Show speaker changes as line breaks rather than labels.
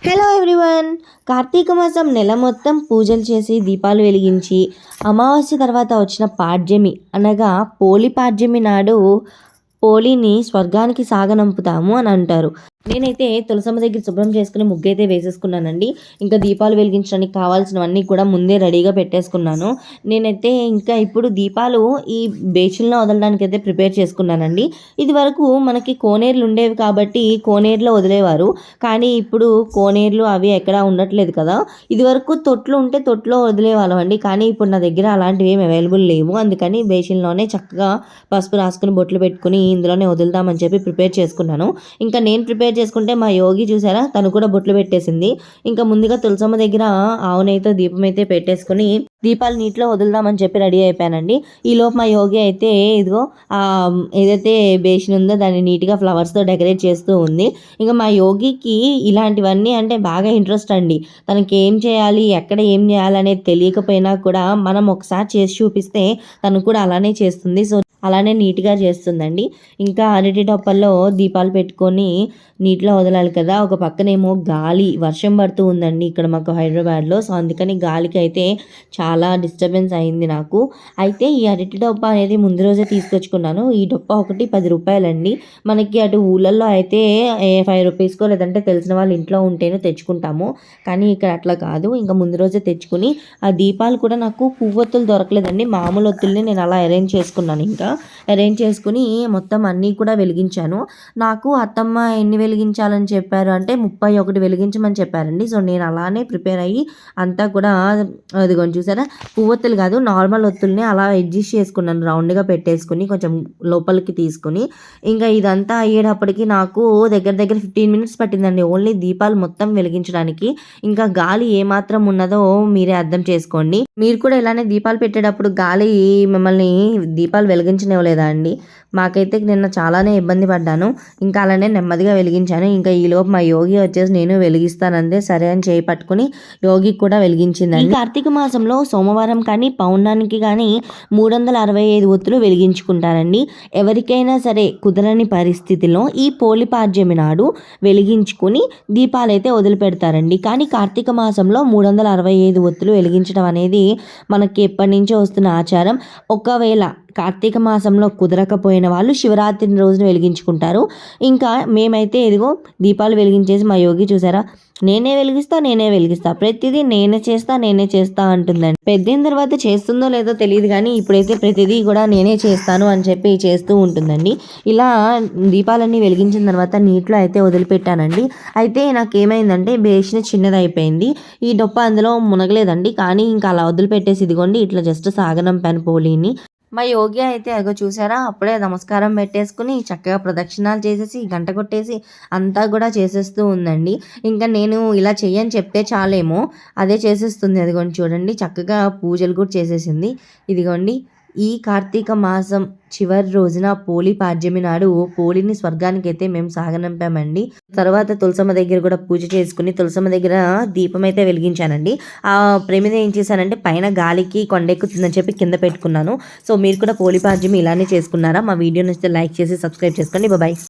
Hello everyone. Karthika మాసం నెల మొత్తం పూజలు చేసి దీపాలు వెలిగించి అమావాస్య తర్వాత వచ్చిన పాడ్యమి అనగా పోలి పాడ్యమి నాడు పోలిని స్వర్గానికి సాగనంపుతాము అని అంటారు. నేనైతే తులసమ్మ దగ్గర శుభ్రం చేసుకుని ముగ్గైతే వేసేసుకున్నానండి. ఇంకా దీపాలు వెలిగించడానికి కావాల్సినవన్నీ కూడా ముందే రెడీగా పెట్టేసుకున్నాను. నేనైతే ఇంకా ఇప్పుడు దీపాలు ఈ బేషన్లో వదలడానికి అయితే ప్రిపేర్ చేసుకున్నానండి. ఇది వరకు మనకి కోనేరులు ఉండేవి కాబట్టి కోనేరులో వదిలేవారు. కానీ ఇప్పుడు కోనేరులు అవి ఎక్కడా ఉండట్లేదు కదా. ఇది వరకు తొట్లు ఉంటే తొట్లో వదిలేవాళ్ళం అండి. కానీ ఇప్పుడు నా దగ్గర అలాంటివి ఏమి అవైలబుల్ లేవు. అందుకని బేషన్లోనే చక్కగా పసుపు రాసుకుని బొట్లు పెట్టుకుని ఇందులోనే వదులుదామని చెప్పి ప్రిపేర్ చేసుకున్నాను. ఇంకా నేను ప్రిపేర్ చేసుకుంటే మా యోగి చూసారా, తను కూడా బొట్లు పెట్టేసింది. ఇంకా ముందుగా తులసమ్మ దగ్గర ఆవునైతే దీపం అయితే పెట్టేసుకుని దీపాలు నీటిలో వదులుదామని చెప్పి రెడీ అయిపోయానండి. ఈలోపు మా యోగి అయితే ఇదిగో ఏదైతే బేషన్ ఉందో దాన్ని నీట్గా ఫ్లవర్స్తో డెకరేట్ చేస్తూ ఉంది. ఇంకా మా యోగికి ఇలాంటివన్నీ అంటే బాగా ఇంట్రెస్ట్ అండి. తనకి ఏం చేయాలి, ఎక్కడ ఏం చేయాలి అనేది తెలియకపోయినా కూడా మనం ఒకసారి చేసి చూపిస్తే తను కూడా అలానే చేస్తుంది. సో అలానే నీట్గా చేస్తుందండి. ఇంకా అరటి డొప్పల్లో దీపాలు పెట్టుకొని నీటిలో వదలాలి కదా. ఒక పక్కనేమో గాలి, వర్షం పడుతూ ఉందండి ఇక్కడ మాకు హైదరాబాద్లో. సో అందుకని గాలికి అయితే చాలా డిస్టర్బెన్స్ అయింది నాకు. అయితే ఈ అరటి డొప్ప అనేది ముందు రోజే తీసుకొచ్చుకున్నాను. ఈ డొప్ప ఒకటి 10 రూపాయలండి. మనకి అటు ఊళ్ళల్లో అయితే 5 రూపీస్కో లేదంటే తెలిసిన వాళ్ళ ఇంట్లో ఉంటేనే తెచ్చుకుంటాము. కానీ ఇక్కడ అట్లా కాదు. ఇంకా ముందు రోజే తెచ్చుకుని ఆ దీపాలు కూడా నాకు పువ్వొత్తులు దొరకలేదండి. మామూలు ఒత్తుల్ని నేను అలా అరేంజ్ చేసుకున్నాను. ఇంకా అరేంజ్ చేసుకుని మొత్తం అన్నీ కూడా వెలిగించాను. నాకు అత్తమ్మ ఎన్ని వెలిగించాలని చెప్పారు అంటే 31 వెలిగించమని చెప్పారండి. సో నేను అలానే ప్రిపేర్ అయ్యి అంతా కూడా అదిగోండి చూసారా, పువ్వొత్తులు కాదు నార్మల్ ఒత్తుల్ని అలా అడ్జస్ట్ చేసుకున్నాను. రౌండ్గా పెట్టేసుకుని కొంచెం లోపలికి తీసుకుని ఇంకా ఇదంతా అయ్యేటప్పటికి నాకు దగ్గర దగ్గర 15 మినిట్స్ పట్టిందండి ఓన్లీ దీపాలు మొత్తం వెలిగించడానికి. ఇంకా గాలి ఏమాత్రం ఉన్నదో మీరే అర్థం చేసుకోండి. మీరు కూడా ఇలానే దీపాలు పెట్టేటప్పుడు గాలి మిమ్మల్ని దీపాలు వెలిగించనివ్వలేదా అండి? మాకైతే నిన్న చాలానే ఇబ్బంది పడ్డాను. ఇంకా అలానే నెమ్మదిగా వెలిగించాను. ఇంకా ఈలోపు మా యోగి వచ్చేసి నేను వెలిగిస్తానందే సరే అని చేయి పట్టుకుని యోగి కూడా వెలిగించిందండి. కార్తీక మాసంలో సోమవారం కానీ పౌర్ణానికి కానీ 365 ఒత్తులు వెలిగించుకుంటారండి. ఎవరికైనా సరే కుదరని పరిస్థితిలో ఈ పోలిపాడ్యమి నాడు వెలిగించుకుని దీపాలైతే వదిలిపెడతారండి. కానీ కార్తీక మాసంలో 365 ఒత్తులు వెలిగించడం అనేది మనకి ఎప్పటి నుంచో వస్తున్న ఆచారం. ఒకవేళ కార్తీక మాసంలో కుదరకపోయిన వాళ్ళు శివరాత్రి రోజున వెలిగించుకుంటారు. ఇంకా మేమైతే ఇదిగో దీపాలు వెలిగించేసి మా యోగి చూసారా, నేనే వెలిగిస్తా ప్రతిదీ నేనే చేస్తా అంటుందండి. పెద్దయిన తర్వాత చేస్తుందో లేదో తెలియదు కానీ ఇప్పుడైతే ప్రతిదీ కూడా నేనే చేస్తాను అని చెప్పి చేస్తూ ఉంటుందండి. ఇలా దీపాలన్నీ వెలిగించిన తర్వాత నీటిలో అయితే వదిలిపెట్టానండి. అయితే నాకేమైందంటే బేషన్ చిన్నది అయిపోయింది. ఈ డొప్ప అందులో మునగలేదండి. కానీ ఇంకా అలా వదిలిపెట్టేసి ఇదిగోండి ఇట్లా జస్ట్ సాగనంపాను పోలీని. మా యోగి అయితే అగో చూసారా, అప్పుడే నమస్కారం పెట్టేసుకుని చక్కగా ప్రదక్షిణాలు చేసేసి గంట కొట్టేసి అంతా కూడా చేసేస్తూ ఉందండి. ఇంకా నేను ఇలా చెయ్యని చెప్తే చాలేమో అదే చేసేస్తుంది. అదిగోండి చూడండి చక్కగా పూజలు కూడా చేసేసింది. ఇదిగోండి ఈ కార్తీక మాసం చివరి రోజున పోలి పాడ్యమి నాడు పోలిని స్వర్గానికి అయితే మేము సాగనంపామండి. తర్వాత తులసమ్మ దగ్గర కూడా పూజ చేసుకుని తులసమ్మ దగ్గర దీపం అయితే వెలిగించానండి. ఆ ప్రమిద ఏం చేశానంటే పైన గాలికి కొండెక్కుతుందని చెప్పి కింద పెట్టుకున్నాను. సో మీరు కూడా పోలి పాడ్యమి ఇలానే చేసుకున్నారా? మా వీడియో నచ్చితే లైక్ చేసి సబ్స్క్రైబ్ చేసుకోండి. బాయ్.